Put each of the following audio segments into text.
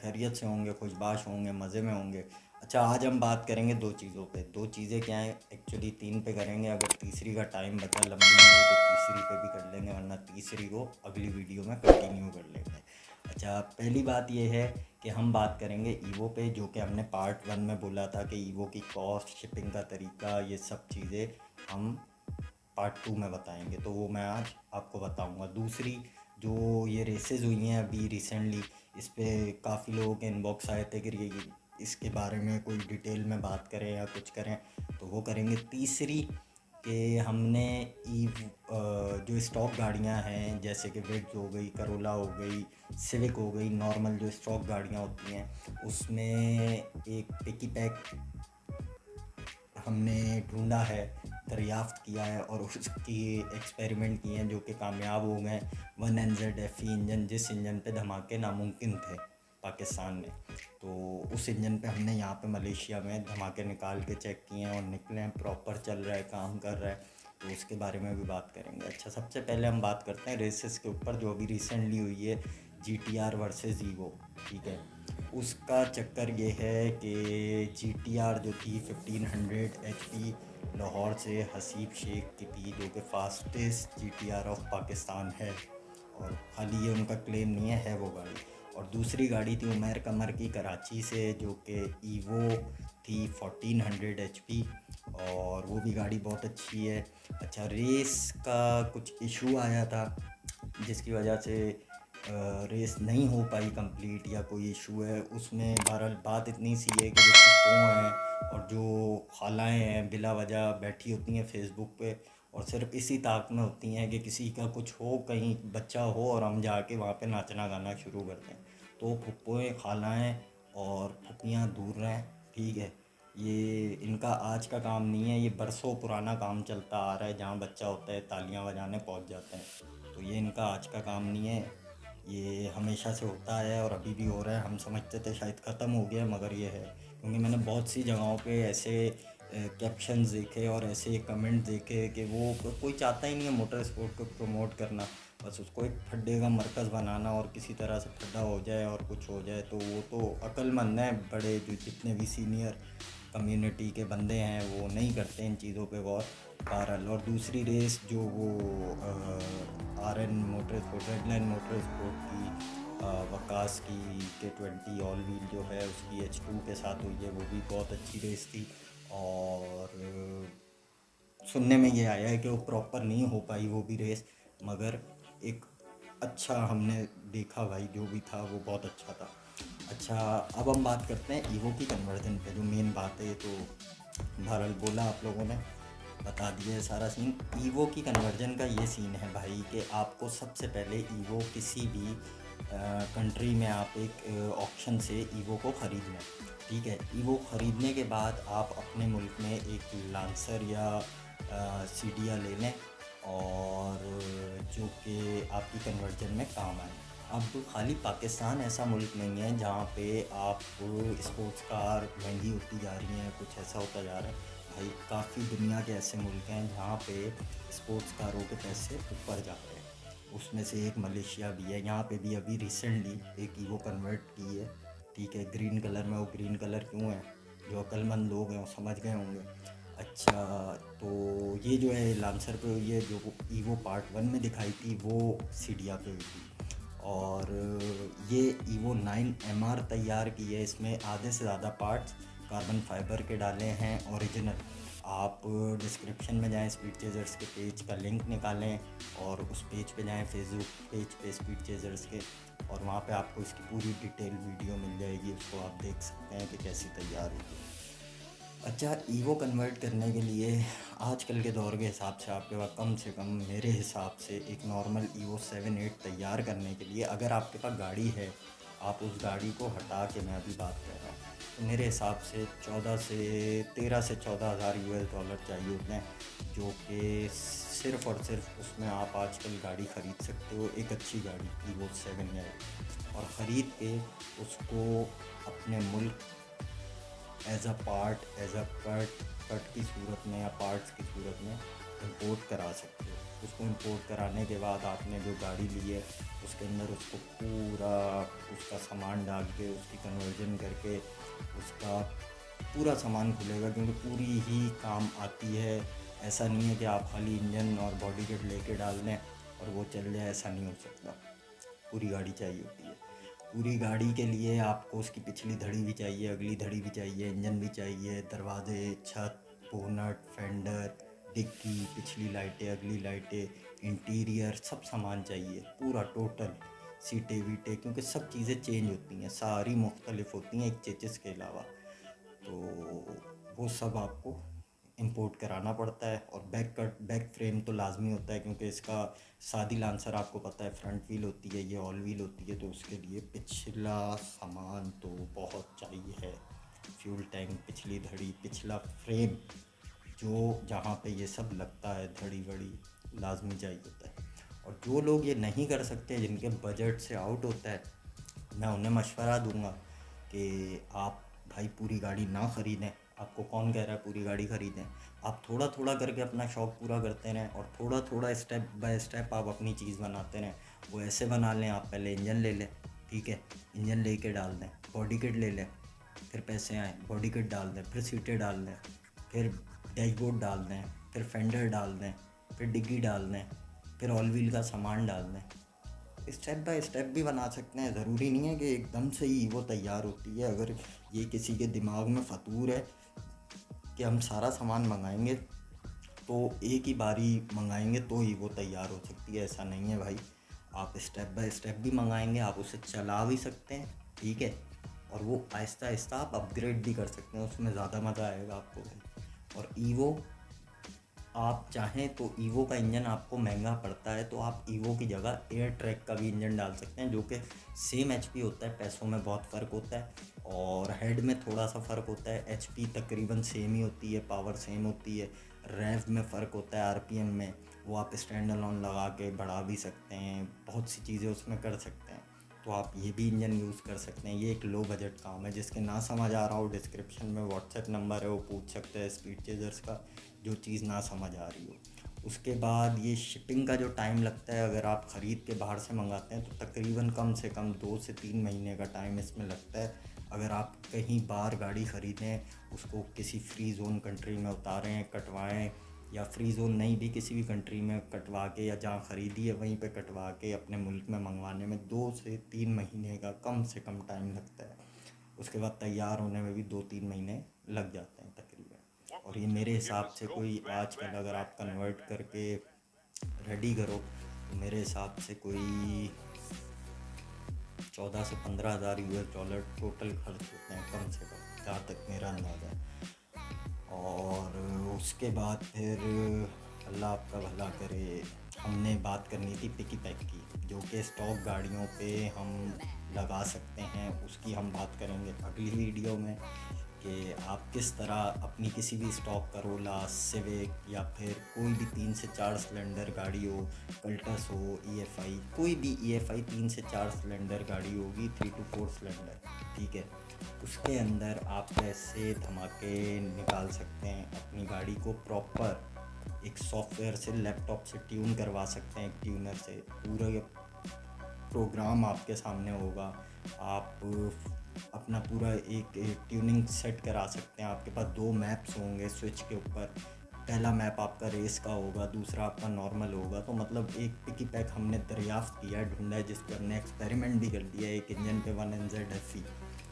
खैरियत से होंगे, खुशबाश होंगे, मज़े में होंगे। अच्छा, आज हम बात करेंगे दो चीज़ों पे। दो चीज़ें क्या हैं, एक्चुअली तीन पे करेंगे। अगर तीसरी का टाइम बचा लंबी नहीं तो तीसरी पे भी कर लेंगे, वरना तीसरी को अगली वीडियो में कंटिन्यू कर लेंगे। अच्छा, पहली बात ये है कि हम बात करेंगे ईवो पे, जो कि हमने पार्ट 1 में बोला था कि ईवो की कॉस्ट, शिपिंग का तरीका, ये सब चीज़ें हम पार्ट 2 में बताएंगे, तो वो मैं आज आपको बताऊंगा। दूसरी, जो ये रेसेस हुई हैं अभी रिसेंटली, इस पे काफ़ी लोगों के इनबॉक्स आए थे कि इसके बारे में कोई डिटेल में बात करें या कुछ करें, तो वो करेंगे। तीसरी कि हमने जो स्टॉक गाड़ियां हैं, जैसे कि वेट्स हो गई, करोला हो गई, सिविक हो गई, नॉर्मल जो स्टॉक गाड़ियां होती हैं, उसमें एक पिकी पैक हमने ढूंढा है, दरियाफ्त किया है और उसकी एक्सपेरिमेंट किए हैं जो कि कामयाब हो गए। 1NZ FE इंजन, जिस इंजन पे धमाके नामुमकिन थे पाकिस्तान में, तो उस इंजन पे हमने यहाँ पे मलेशिया में धमाके निकाल के चेक किए हैं और निकले हैं, प्रॉपर चल रहा है, काम कर रहा है, तो उसके बारे में भी बात करेंगे। अच्छा, सबसे पहले हम बात करते हैं रेसेस के ऊपर, जो अभी रिसेंटली हुई है, GTR वर्सेस ईवो। ठीक है, उसका चक्कर ये है कि GTR जो थी 1500 HP लाहौर से हसीब शेख की थी, जो कि फास्टेस्ट GTR ऑफ पाकिस्तान है, और खाली ये उनका क्लेम नहीं है वो गाड़ी। और दूसरी गाड़ी थी उमैर कमर की कराची से, जो कि ईवो थी 1400 HP, और वो भी गाड़ी बहुत अच्छी है। अच्छा, रेस का कुछ इशू आया था जिसकी वजह से रेस नहीं हो पाई कंप्लीट, या कोई इशू है उसमें। बहरहाल बात इतनी सी है कि जो फुप्पो हैं और जो खालाएँ हैं बिला वजह बैठी होती हैं फेसबुक पे, और सिर्फ इसी ताक में होती हैं कि किसी का कुछ हो, कहीं बच्चा हो और हम जाके वहाँ पे नाचना गाना शुरू कर दें। तो फुप्पोएँ, खालाएँ और फुप्पियाँ दूर रहें। ठीक है, ये इनका आज का काम नहीं है, ये बरसों पुराना काम चलता आ रहा है। जहाँ बच्चा होता है तालियां बजाने पहुँच जाते हैं, तो ये इनका आज का काम नहीं है, ये हमेशा से होता है और अभी भी हो रहा है। हम समझते थे शायद ख़त्म हो गया, मगर ये है। क्योंकि मैंने बहुत सी जगहों पे ऐसे कैप्शंस देखे और ऐसे कमेंट देखे कि वो कोई चाहता ही नहीं है मोटर स्पोर्ट को प्रमोट करना, बस उसको एक फड्डे का मरकज़ बनाना, और किसी तरह से फड्डा हो जाए और कुछ हो जाए। तो वो तो अक्लमंद हैं, बड़े जो जितने भी सीनियर कम्युनिटी के बंदे हैं वो नहीं करते इन चीज़ों पे गौर। बहरहाल, और दूसरी रेस जो वो RN motor sport, red line motor sport की, वकास की K20 ऑल व्हील जो है उसकी H2 के साथ हुई है, वो भी बहुत अच्छी रेस थी। और सुनने में ये आया है कि वो प्रॉपर नहीं हो पाई वो भी रेस, मगर एक अच्छा हमने देखा भाई, जो भी था वो बहुत अच्छा था। अच्छा, अब हम बात करते हैं ईवो की कन्वर्जन पे, जो मेन बात है। तो बहरहाल बोला, आप लोगों ने बता दिया है सारा सीन। ईवो की कन्वर्जन का ये सीन है भाई कि आपको सबसे पहले ईवो किसी भी कंट्री में आप एक ऑक्शन से ईवो को ख़रीद लें। ठीक है, ईवो ख़रीदने के बाद आप अपने मुल्क में एक लांसर या सीडिया ले लें, और जो कि आपकी कन्वर्जन में काम आए। अब खाली पाकिस्तान ऐसा मुल्क नहीं है जहाँ पे आप स्पोर्ट्स कार महंगी होती जा रही हैं, कुछ ऐसा होता जा रहा है भाई। काफ़ी दुनिया के ऐसे मुल्क हैं जहाँ पे स्पोर्ट्स कारों के पैसे ऊपर जा रहे हैं, उसमें से एक मलेशिया भी है। यहाँ पे भी अभी रिसेंटली एक ईवो कन्वर्ट की है। ठीक है, ग्रीन कलर में। वो ग्रीन कलर क्यों है, जो अक्लमंद लोग हैं वो समझ गए होंगे। अच्छा, तो ये जो है लांसर पे हुई है, जो ईवो पार्ट 1 में दिखाई थी वो सीडिया पे हुई थी। और ये ईवो 9 MR तैयार की है, इसमें आधे से ज़्यादा पार्ट्स कार्बन फाइबर के डाले हैं ओरिजिनल। आप डिस्क्रिप्शन में जाएं, स्पीड चेजर्स के पेज का लिंक निकालें और उस पेज पे जाएं, फेसबुक पेज पे स्पीड चेजर्स के, और वहाँ पे आपको इसकी पूरी डिटेल वीडियो मिल जाएगी, उसको आप देख सकते हैं कि कैसी तैयार होगी। अच्छा, ईवो कन्वर्ट करने के लिए आजकल के दौर के हिसाब से आपके पास कम से कम, मेरे हिसाब से, एक नॉर्मल ईवो 7-8 तैयार करने के लिए, अगर आपके पास गाड़ी है, आप उस गाड़ी को हटा के, मैं अभी बात कर रहा हूँ, तो मेरे हिसाब से 13 से 14 हज़ार US डॉलर चाहिए होते हैं, जो कि सिर्फ़ और सिर्फ उसमें आप आजकल गाड़ी ख़रीद सकते हो, एक अच्छी गाड़ी ईवो 7 या 8, और ख़रीद के उसको अपने मुल्क as a part, as a cut की सूरत में या पार्ट्स की सूरत में इम्पोर्ट करा सकते हो। उसको इंपोर्ट कराने के बाद आपने जो गाड़ी ली है उसके अंदर उसको पूरा उसका सामान डाल के उसकी कन्वर्जन करके उसका पूरा सामान खुलेगा, क्योंकि पूरी ही काम आती है। ऐसा नहीं है कि आप खाली इंजन और बॉडी किट लेके डाल दें और वो चल जाए, ऐसा नहीं हो सकता। पूरी गाड़ी चाहिए होती है। पूरी गाड़ी के लिए आपको उसकी पिछली धड़ी भी चाहिए, अगली धड़ी भी चाहिए, इंजन भी चाहिए, दरवाजे, छत, बोनट, फेंडर, डिक्की, पिछली लाइटें, अगली लाइटें, इंटीरियर, सब सामान चाहिए पूरा टोटल। सीटें वीटें, क्योंकि सब चीज़ें चेंज होती हैं, सारी मुख्तलिफ होती हैं एक चेचिस के अलावा, तो वो सब आपको इंपोर्ट कराना पड़ता है। और बैक फ्रेम तो लाजमी होता है, क्योंकि इसका सादी लांसर आपको पता है फ्रंट व्हील होती है, ये ऑल व्हील होती है, तो उसके लिए पिछला सामान तो बहुत चाहिए है। फ्यूल टैंक, पिछली धड़ी, पिछला फ्रेम, जो जहाँ पे ये सब लगता है, धड़ी वड़ी लाजमी चाहिए होता है। और जो लोग ये नहीं कर सकते, जिनके बजट से आउट होता है, मैं उन्हें मशवरा दूंगा कि आप भाई पूरी गाड़ी ना ख़रीदें। आपको कौन कह रहा है पूरी गाड़ी ख़रीदें? आप थोड़ा थोड़ा करके अपना शौक़ पूरा करते रहें और थोड़ा थोड़ा स्टेप बाय स्टेप आप अपनी चीज़ बनाते रहें। वो ऐसे बना लें, आप पहले इंजन ले लें, ठीक है, इंजन ले के डाल दें, बॉडी किट ले लें, फिर पैसे आएँ, बॉडी किट डाल दें, फिर सीटें डाल दें, फिर डैशबोर्ड डाल दें, फिर फेंडर डाल दें, फिर डिग्गी डाल दें, फिर ऑल व्हील का सामान डाल दें। स्टेप बाय स्टेप भी बना सकते हैं। ज़रूरी नहीं है कि एकदम से ही वो तैयार होती है। अगर ये किसी के दिमाग में फतूर है कि हम सारा सामान मंगाएंगे तो एक ही बारी मंगाएंगे तो ही वो तैयार हो सकती है, ऐसा नहीं है भाई। आप स्टेप बाय स्टेप भी मंगाएंगे, आप उसे चला भी सकते हैं, ठीक है, और वो आहिस्ता आहिस्ता आप अपग्रेड भी कर सकते हैं, उसमें ज़्यादा मज़ा आएगा आपको भाई। और ईवो, आप चाहें तो ईवो का इंजन आपको महंगा पड़ता है तो आप ईवो की जगह एयर ट्रैक का भी इंजन डाल सकते हैं, जो कि सेम एचपी होता है, पैसों में बहुत फ़र्क होता है और हेड में थोड़ा सा फ़र्क होता है। एचपी तकरीबन सेम ही होती है, पावर सेम होती है, रेव में फ़र्क होता है, आरपीएम में, वो आप स्टैंड अलोन लगा के बढ़ा भी सकते हैं, बहुत सी चीज़ें उसमें कर सकते हैं। तो आप ये भी इंजन यूज़ कर सकते हैं। ये एक लो बजट काम है। जिसके ना समझ आ रहा हो, डिस्क्रिप्शन में व्हाट्सएप नंबर है, वो पूछ सकते हैं स्पीड चेजर्स का, जो चीज़ ना समझ आ रही हो। उसके बाद ये शिपिंग का जो टाइम लगता है, अगर आप ख़रीद के बाहर से मंगाते हैं तो तकरीबन कम से कम 2 से 3 महीने का टाइम इसमें लगता है। अगर आप कहीं बाहर गाड़ी ख़रीदें, उसको किसी फ्री जोन कंट्री में उतारें, कटवाएं, या फ्री जोन नहीं भी किसी भी कंट्री में कटवा के, या जहाँ ख़रीदी है वहीं पे कटवा के अपने मुल्क में मंगवाने में 2 से 3 महीने का कम से कम टाइम लगता है। उसके बाद तैयार होने में भी 2-3 महीने लग जाते हैं तकरीबन। और ये मेरे हिसाब से कोई आजकल अगर आप कन्वर्ट करके रेडी करो तो मेरे हिसाब से कोई 14 से 15 हज़ार $US टोटल खर्च होते हैं कम से कम, जहाँ तक मेरा अंदाज़ा है। और उसके बाद फिर अल्लाह आपका भला करे, हमने बात करनी थी पिकी पैक की, जो कि स्टॉक गाड़ियों पे हम लगा सकते हैं। उसकी हम बात करेंगे अगली वीडियो में कि आप किस तरह अपनी किसी भी स्टॉक करोला, सिविक या फिर कोई भी 3 से 4 सिलेंडर गाड़ी हो, कल्टस हो, EFI, कोई भी EFI 3 से 4 सिलेंडर गाड़ी होगी, 3 to 4 सिलेंडर, ठीक है, उसके अंदर आप कैसे धमाके निकाल सकते हैं। अपनी गाड़ी को प्रॉपर एक सॉफ्टवेयर से, लैपटॉप से ट्यून करवा सकते हैं, एक ट्यूनर से पूरा प्रोग्राम आपके सामने होगा। आप अपना पूरा एक ट्यूनिंग सेट करा सकते हैं। आपके पास 2 मैप्स होंगे स्विच के ऊपर, पहला मैप आपका रेस का होगा, दूसरा आपका नॉर्मल होगा। तो मतलब एक पिकी पैक हमने दरियाफ्त किया है, ढूंढा है, जिस पर हमने एक्सपेरिमेंट भी कर दिया है। एक इंजन पे 1NZ FE,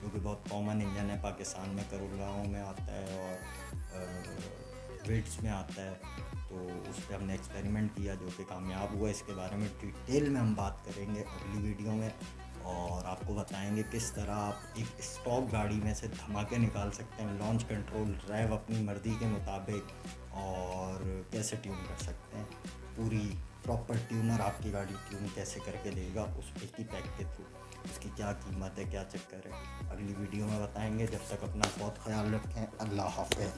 जो कि बहुत कॉमन इंजन है, पाकिस्तान में करोलगांव में आता है और विड्स में आता है। तो उस पर हमने एक्सपेरिमेंट किया जो कि कामयाब हुआ। इसके बारे में डिटेल में हम बात करेंगे अगली वीडियो में और आपको बताएंगे किस तरह आप एक स्टॉक गाड़ी में से धमाके निकाल सकते हैं, लॉन्च कंट्रोल, ड्राइव अपनी मर्ज़ी के मुताबिक, और कैसे ट्यून कर सकते हैं। पूरी प्रॉपर ट्यूनर आपकी गाड़ी ट्यून कैसे करके देगा उस पिकी पैक के थ्रू। उसकी क्या कीमत है, क्या चक्कर है, अगली वीडियो में बताएंगे। जब तक अपना बहुत ख्याल रखें। अल्लाह हाफ़िज़।